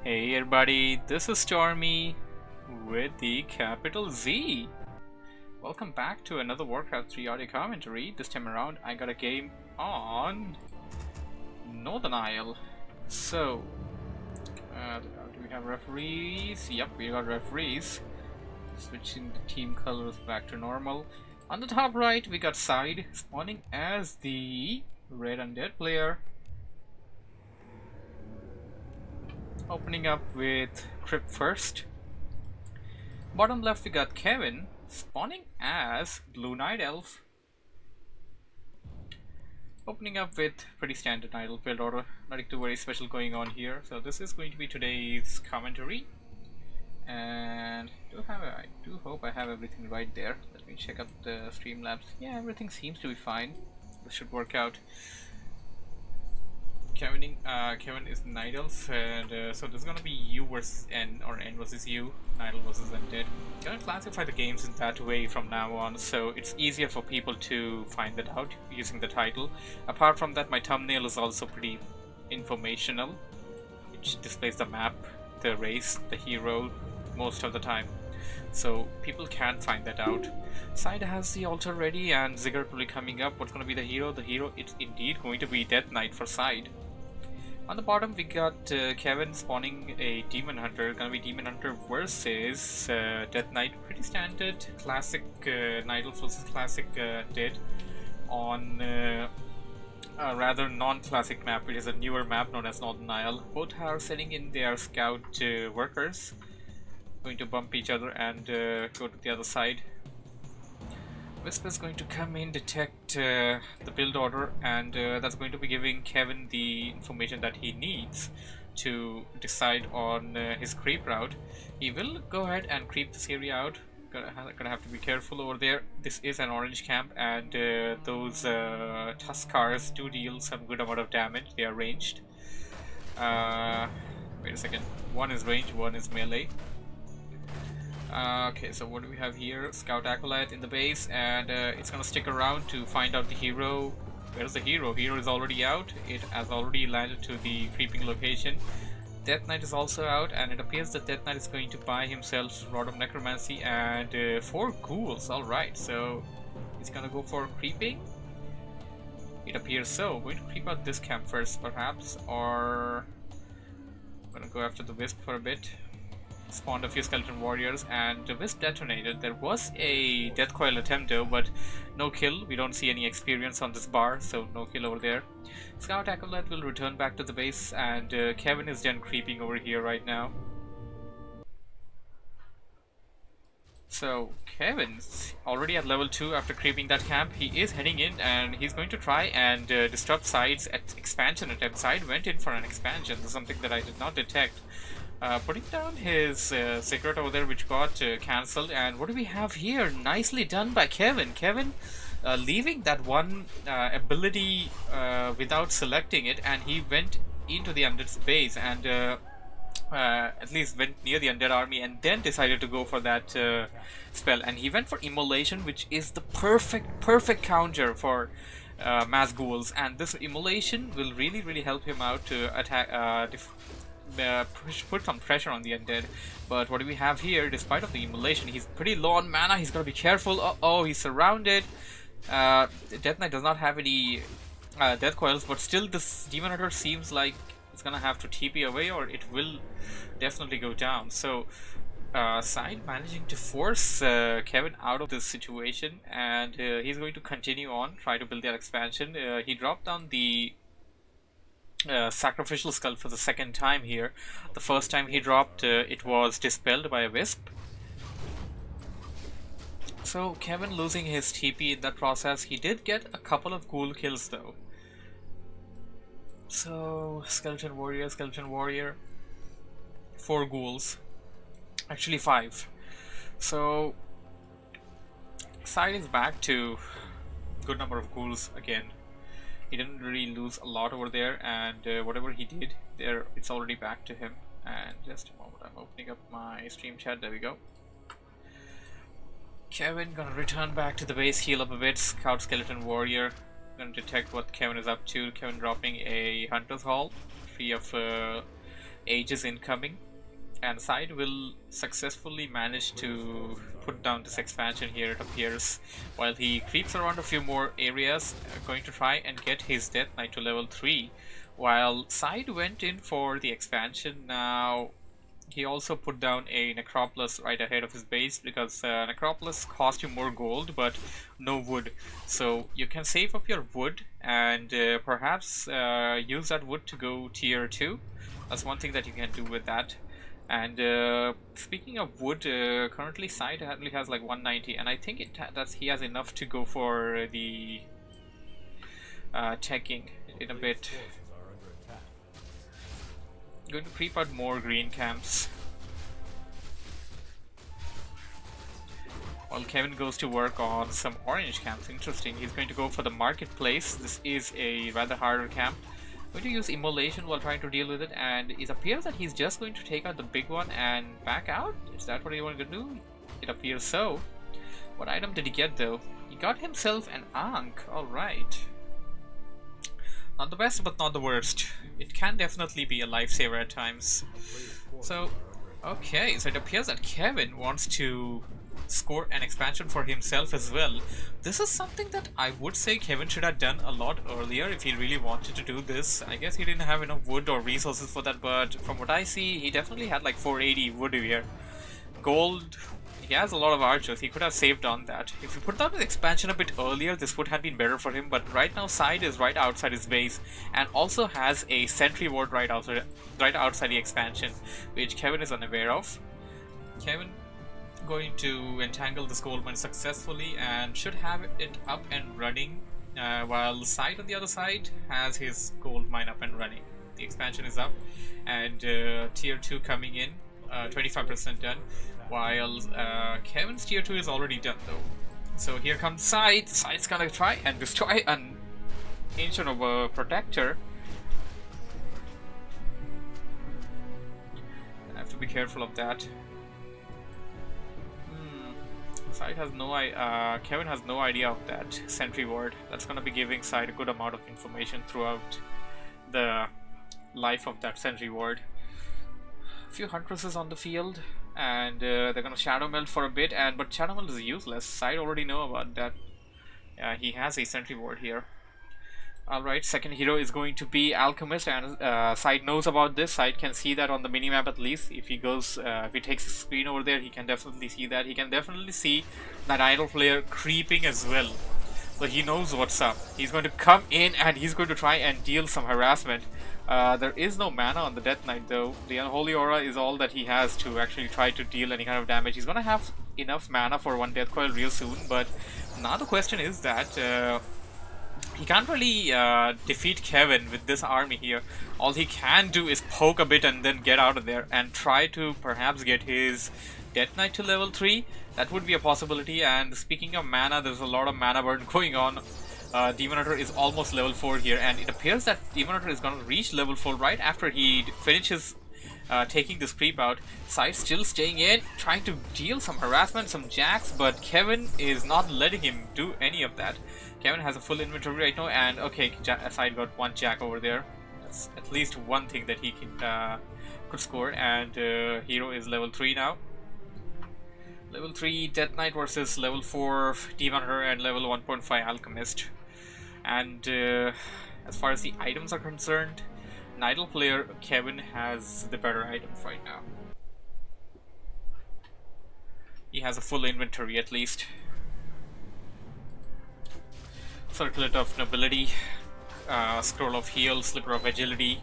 Hey everybody, this is Stormy with the capital Z. Welcome back to another WarCraft 3 audio commentary. This time around I got a game on Northern Isle. So, do we have referees? Yep, we got referees. Switching the team colors back to normal. On the top right we got SyDe spawning as the red Undead player. Opening up with Crypt first. Bottom left we got Kevin spawning as Blue Night Elf. Opening up with pretty standard idle build order, nothing too very special going on here. So this is going to be today's commentary. And I do hope I have everything right there. Let me check out the Streamlabs. Yeah, everything seems to be fine. This should work out. Kevin is Night Elf, and so there's gonna be U versus N, or N versus U, Night Elf versus Undead. I'm gonna classify the games in that way from now on, so it's easier for people to find that out using the title. Apart from that, my thumbnail is also pretty informational. It displays the map, the race, the hero most of the time, so people can find that out. SyDe has the altar ready, and Ziggurat will be coming up. What's going to be the hero? The hero is indeed going to be Death Knight for SyDe. On the bottom we got Kevin spawning a Demon Hunter. Gonna be Demon Hunter versus Death Knight. Pretty standard, classic Night Elf versus classic Dead on a rather non-classic map, which is a newer map known as Northern Isle. Both are sending in their scout workers, going to bump each other and go to the other side. Wisp is going to come in, detect the build order, and that's going to be giving Kevin the information that he needs to decide on his creep route. He will go ahead and creep this area out. Gonna have to be careful over there. This is an orange camp, and those Tuskars do deal some good amount of damage. They are ranged. Wait a second. One is ranged, one is melee. Okay, so what do we have here? Scout Acolyte in the base, and it's gonna stick around to find out the hero. Where's the hero? Hero is already out. It has already landed to the creeping location. Death Knight is also out, and it appears that Death Knight is going to buy himself Rod of Necromancy and 4 ghouls. Alright, so he's gonna go for creeping. It appears so. We're going to creep out this camp first, perhaps, or I'm gonna go after the Wisp for a bit. Spawned a few skeleton warriors, and the Wisp detonated. There was a death coil attempt though, but no kill. We don't see any experience on this bar, so no kill over there. Scout Acolyte will return back to the base, and Kevin is done creeping over here right now. So Kevin's already at level 2 after creeping that camp. He is heading in, and he's going to try and disrupt SyDe's expansion attempt. SyDe went in for an expansion, something that I did not detect. Putting down his secret over there, which got cancelled. And what do we have here? Nicely done by Kevin. Kevin leaving that one ability without selecting it, and he went into the Undead's base, and at least went near the Undead army, and then decided to go for that spell. And he went for Immolation, which is the perfect counter for mass ghouls. And this Immolation will really help him out to attack, put some pressure on the Undead. But what do we have here? Despite of the Immolation, he's pretty low on mana. He's got to be careful. Oh, he's surrounded. Death Knight does not have any death coils, but still this Demon Hunter seems like it's gonna have to TP away, or it will definitely go down. So SyDe managing to force Kevin out of this situation, and he's going to continue on, try to build that expansion. He dropped down the sacrificial skull for the second time here. The first time he dropped, it was dispelled by a Wisp. So Kevin losing his TP in that process. He did get a couple of ghoul kills though. So skeleton warrior, 4 ghouls, actually 5. So SyDe is back to good number of ghouls again. He didn't really lose a lot over there, and whatever he did there, it's already back to him. And just a moment, I'm opening up my stream chat. There we go. Kevin gonna return back to the base, heal up a bit. Scout skeleton warrior, gonna detect what Kevin is up to. Kevin dropping a Hunter's Hall, free of ages incoming, and SyDe will successfully manage to put down this expansion here, it appears, while he creeps around a few more areas, going to try and get his Death Knight to level 3, while SyDe went in for the expansion. Now he also put down a Necropolis right ahead of his base, because Necropolis cost you more gold but no wood, so you can save up your wood and perhaps use that wood to go tier 2. That's one thing that you can do with that. And speaking of wood, currently SyDe only has like 190, and I think he has enough to go for the teching in a bit. Going to creep out more green camps. While Kevin goes to work on some orange camps. Interesting, he's going to go for the marketplace. This is a rather harder camp. Going to use immolation while trying to deal with it, and it appears that he's just going to take out the big one and back out. Is that what he wanted to do? It appears so. What item did he get though? He got himself an Ankh. Alright. Not the best, but not the worst. It can definitely be a lifesaver at times. So, okay, so it appears that Kevin wants to score an expansion for himself as well. This is something that I would say Kevin should have done a lot earlier if he really wanted to do this. I guess he didn't have enough wood or resources for that, but from what I see, he definitely had like 480 wood here. Gold, he has a lot of archers, he could have saved on that. If he put down the expansion a bit earlier, this would have been better for him, but right now SyDe is right outside his base and also has a sentry ward right outside the expansion, which Kevin is unaware of. Kevin going to entangle this gold mine successfully and should have it up and running, while SyDe on the other side has his gold mine up and running. The expansion is up and tier 2 coming in, 25% done, while Kevin's tier 2 is already done though. So here comes SyDe. SyDe's gonna try and destroy an Ancient of a Protector. I have to be careful of that. SyDe has no Kevin has no idea of that sentry ward. That's gonna be giving SyDe a good amount of information throughout the life of that sentry ward. A few huntresses on the field, and they're gonna shadow melt for a bit, but shadow melt is useless. SyDe already know about that. Yeah, he has a sentry ward here. Alright, second hero is going to be Alchemist, and SyDe knows about this. SyDe can see that on the minimap at least. If he goes, if he takes the screen over there, he can definitely see that. He can definitely see that idle player creeping as well. So he knows what's up. He's going to come in and he's going to try and deal some harassment. There is no mana on the Death Knight though. The Unholy Aura is all that he has to actually try to deal any kind of damage. He's going to have enough mana for one Death Coil real soon, but now the question is that he can't really defeat Kevin with this army here. All he can do is poke a bit and then get out of there and try to perhaps get his Death Knight to level 3. That would be a possibility. And speaking of mana, there's a lot of mana burn going on. Demon Hunter is almost level 4 here, and it appears that Demon Hunter is going to reach level 4 right after he finishes taking this creep out. SyDe still staying in, trying to deal some harassment, some jacks, but Kevin is not letting him do any of that. Kevin has a full inventory right now, and okay, SyDe got one jack over there. That's at least one thing that he can could score, and hero is level 3 now. Level 3 Death Knight versus level 4 Demon Hunter and level 1.5 Alchemist. And as far as the items are concerned, Idle player Kevin has the better items right now. He has a full inventory at least. Circlet of Nobility, Scroll of Heal, Slipper of Agility,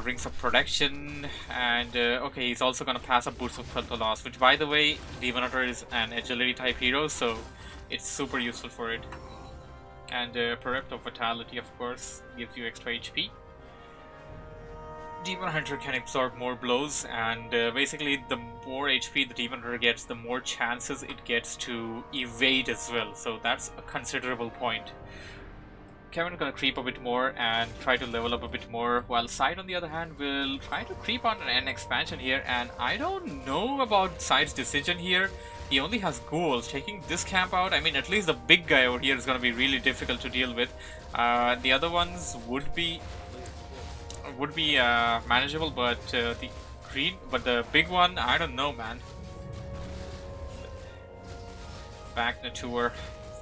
Rings of Protection, and okay, he's also gonna pass up Boots of Peltalos, which by the way, Demon Hunter is an agility type hero, so it's super useful for it. And Percept of Vitality, of course, gives you extra HP. Demon Hunter can absorb more blows, and basically the more HP the Demon Hunter gets, the more chances it gets to evade as well, so that's a considerable point. Kevin is gonna creep a bit more and try to level up a bit more, while SyDe on the other hand will try to creep on an expansion here, and I don't know about SyDe's decision here. He only has ghouls. Taking this camp out, I mean, at least the big guy over here is gonna be really difficult to deal with. The other ones would be... would be manageable, but the big one, I don't know, man. Back in the tour,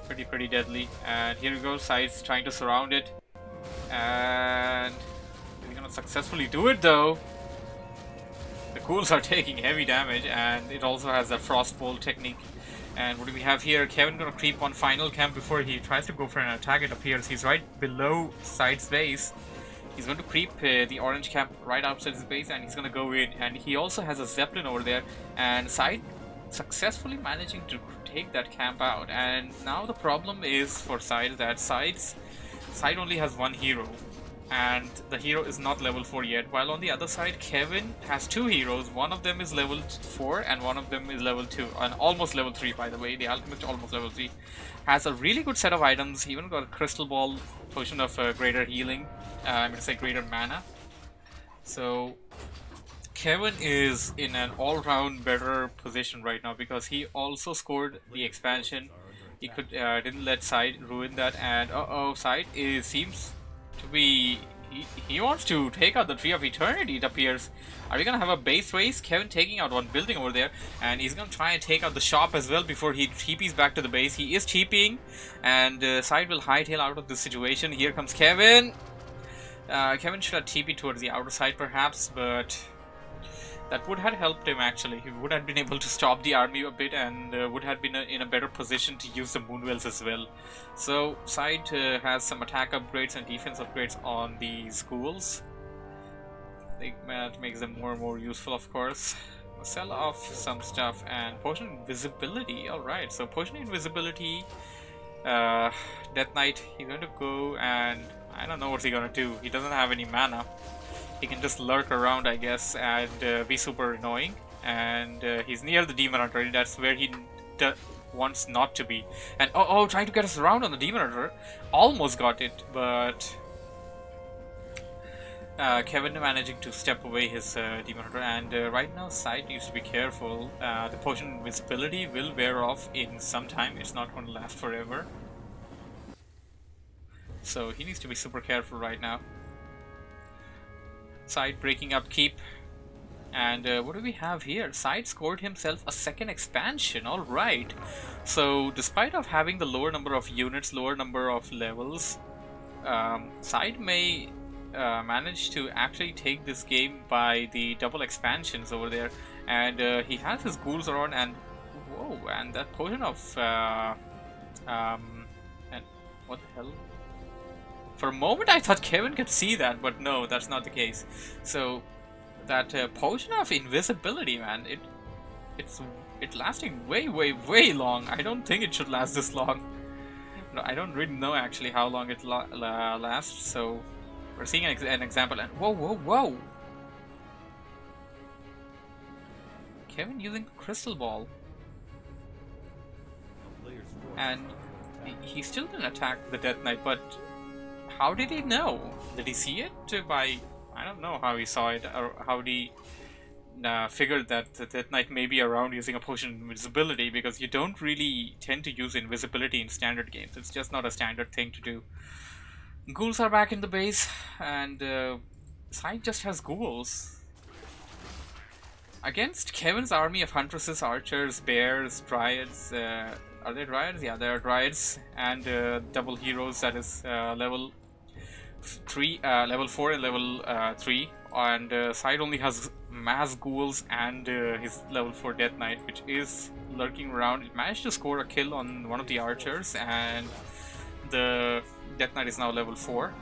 pretty deadly. And here we go, SyDe's trying to surround it, and he's gonna successfully do it though. The ghouls are taking heavy damage, and it also has a frostbolt technique. And what do we have here? Kevin gonna creep on final camp before he tries to go for an attack. It appears he's right below SyDe's base. He's going to creep the orange camp right outside his base, and he's going to go in. And he also has a Zeppelin over there, and SyDe successfully managing to take that camp out. And now the problem is for SyDe that SyDe only has one hero, and the hero is not level 4 yet, while on the other side Kevin has 2 heroes. One of them is level 4 and one of them is level 2, and almost level 3 by the way. The alchemist almost level 3 has a really good set of items. He even got a crystal ball, potion of greater healing, I'm gonna say greater mana. So Kevin is in an all-round better position right now because he also scored the expansion. He could didn't let SyDe ruin that, and SyDe seems to be he wants to take out the Tree of Eternity, it appears. Are we gonna have a base race? Kevin taking out one building over there, and he's gonna try and take out the shop as well before he TPs back to the base. He is TPing, and SyDe will hightail out of this situation. Here comes Kevin. Kevin should have TP'd towards the outer side perhaps, but that would have helped him actually. He would have been able to stop the army a bit, and would have been in a better position to use the Moonwells as well. So SyDe has some attack upgrades and defense upgrades on the schools. That makes them more and more useful, of course. We'll sell off some stuff, and potion invisibility. Alright, so potion invisibility, Death Knight, he's going to go, and I don't know what he's gonna do. He doesn't have any mana. He can just lurk around, I guess, and be super annoying. And he's near the Demon Hunter. That's where he wants not to be. And trying to get us around on the Demon Hunter. Almost got it, but Kevin managing to step away his Demon Hunter. And right now, SyDe needs to be careful. The potion invisibility will wear off in some time. It's not going to last forever. So he needs to be super careful right now. SyDe breaking upkeep. And what do we have here? SyDe scored himself a second expansion. Alright. So despite of having the lower number of units, lower number of levels, SyDe may manage to actually take this game by the double expansions over there. And he has his ghouls around, and whoa, and that potion of and what the hell? For a moment I thought Kevin could see that, but no, that's not the case. So that potion of invisibility, man, it's lasting way long. I don't think it should last this long. No, I don't really know actually how long it lasts. So we're seeing an example, and whoa, Kevin using crystal ball, and he still didn't attack the Death Knight, but how did he know? Did he see it by... I don't know how he saw it, or how he figured that the Death Knight may be around using a potion of invisibility, because you don't really tend to use invisibility in standard games. It's just not a standard thing to do. Ghouls are back in the base, and SyDe just has ghouls. Against Kevin's army of huntresses, archers, bears, dryads, are there dryads? Yeah, there are dryads, and double heroes, that is level 3, level 4 and level 3, and SyDe only has mass ghouls and his level 4 Death Knight, which is lurking around. It managed to score a kill on one of the archers, and the Death Knight is now level 4.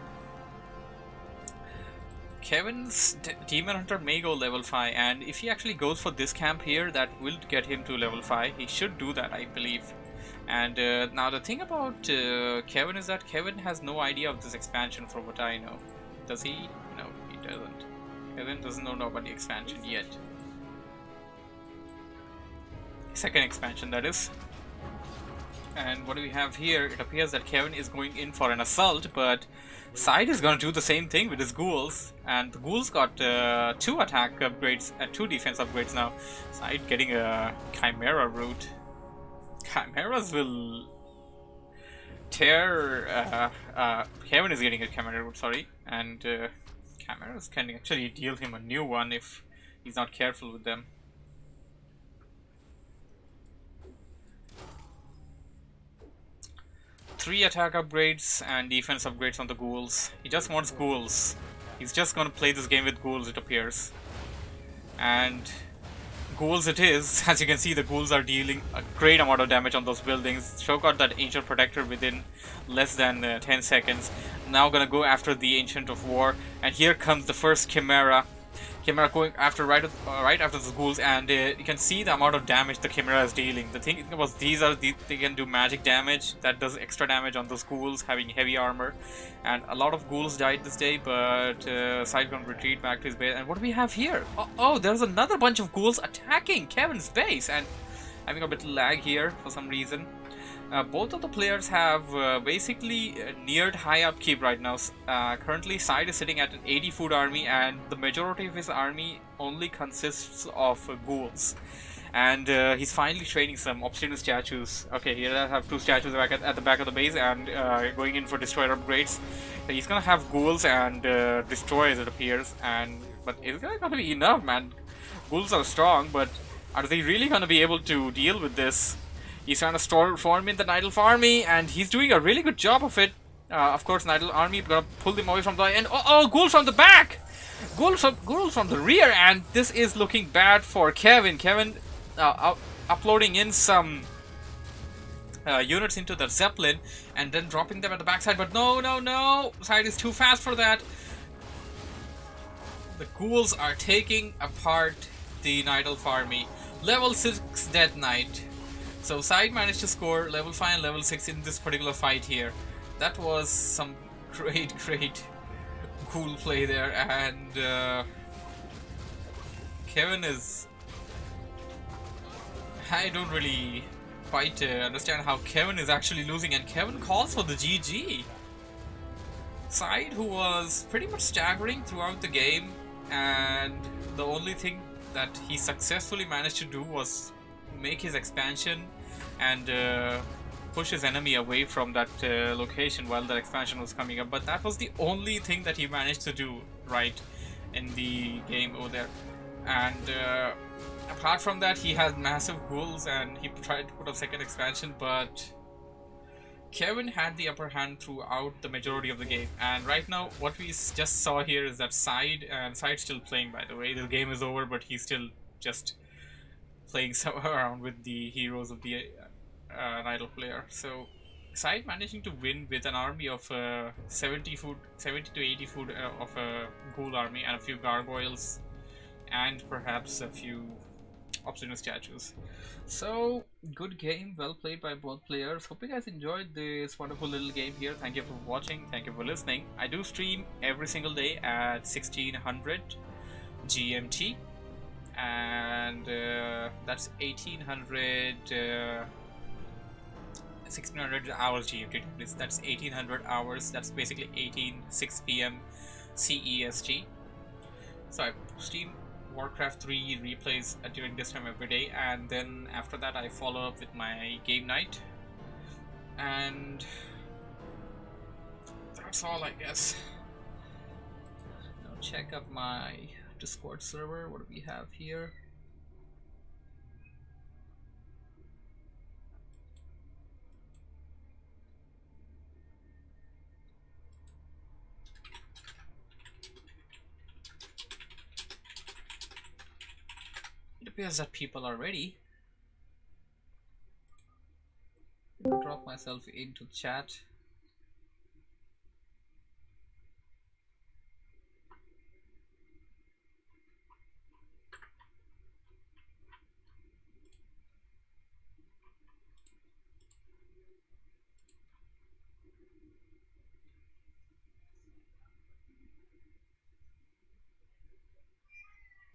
Kevin's Demon Hunter may go level 5, and if he actually goes for this camp here, that will get him to level 5. He should do that, I believe. And now the thing about Kevin is that Kevin has no idea of this expansion, from what I know. Does he? No, he doesn't. Kevin doesn't know about the expansion yet. Second expansion, that is. And what do we have here? It appears that Kevin is going in for an assault, but SyDe is going to do the same thing with his ghouls. And the ghouls got 2 attack upgrades and 2 defense upgrades now. SyDe getting a Chimera route. Chimeras will tear... Kevin is getting a Chimera route, sorry. And Cameras can actually deal him a new one if he's not careful with them. Three attack upgrades and defense upgrades on the ghouls. He just wants ghouls. He's just gonna play this game with ghouls, it appears. And ghouls it is. As you can see, the ghouls are dealing a great amount of damage on those buildings. Show got that Ancient Protector within less than 10 seconds. Now gonna go after the Ancient of War. And here comes the first Chimera. Chimera going after right after the ghouls, and you can see the amount of damage the Chimera is dealing. The thing was, they can do magic damage that does extra damage on those ghouls having heavy armor, and a lot of ghouls died this day. But SyDe can retreat back to his base. And what do we have here? Oh, there's another bunch of ghouls attacking Kevin's base, and having a bit of lag here for some reason. Both of the players have basically neared high upkeep right now. Currently, SyDe is sitting at an 80 food army, and the majority of his army only consists of ghouls. And he's finally training some obstinate statues. Okay, here I have two statues back at the back of the base, and going in for destroyer upgrades. So he's gonna have ghouls and destroyers, it appears. But is that gonna be enough, man? Ghouls are strong, but are they really gonna be able to deal with this? He's trying to form in the Nidal army, and he's doing a really good job of it. Of course, Nidal army gonna pull them away from the end. Oh, ghouls from the back! Ghouls from the rear, and this is looking bad for Kevin. Kevin uploading in some units into the Zeppelin, and then dropping them at the backside. But no! SyDe is too fast for that. The ghouls are taking apart the Nidal army. Level 6 Death Knight. So SyDe managed to score level 5 and level 6 in this particular fight here. That was some great cool play there, and Kevin is... I don't really quite understand how Kevin is actually losing, and Kevin calls for the GG. SyDe, who was pretty much staggering throughout the game, and the only thing that he successfully managed to do was make his expansion and push his enemy away from that location while the expansion was coming up. But that was the only thing that he managed to do right in the game over there. And apart from that, he had massive ghouls, and he tried to put a second expansion, but Kevin had the upper hand throughout the majority of the game. And right now, what we just saw here is that SyDe's still playing, by the way. The game is over, but he's still just playing around with the heroes of the Nidal player. So SyDe managing to win with an army of 70 to 80 food of a ghoul army, and a few gargoyles, and perhaps a few obstinate statues. So good game, well played by both players. Hope you guys enjoyed this wonderful little game here. Thank you for watching, thank you for listening. I do stream every single day at 1600 GMT, and that's 1600 hours GMT. That's 1800 hours. That's basically 6 p.m. CEST. So I stream WarCraft 3 replays during this time every day, and then after that I follow up with my game night, and that's all, I guess. Now check up my Discord server. What do we have here? It appears that people are ready. I'll drop myself into chat.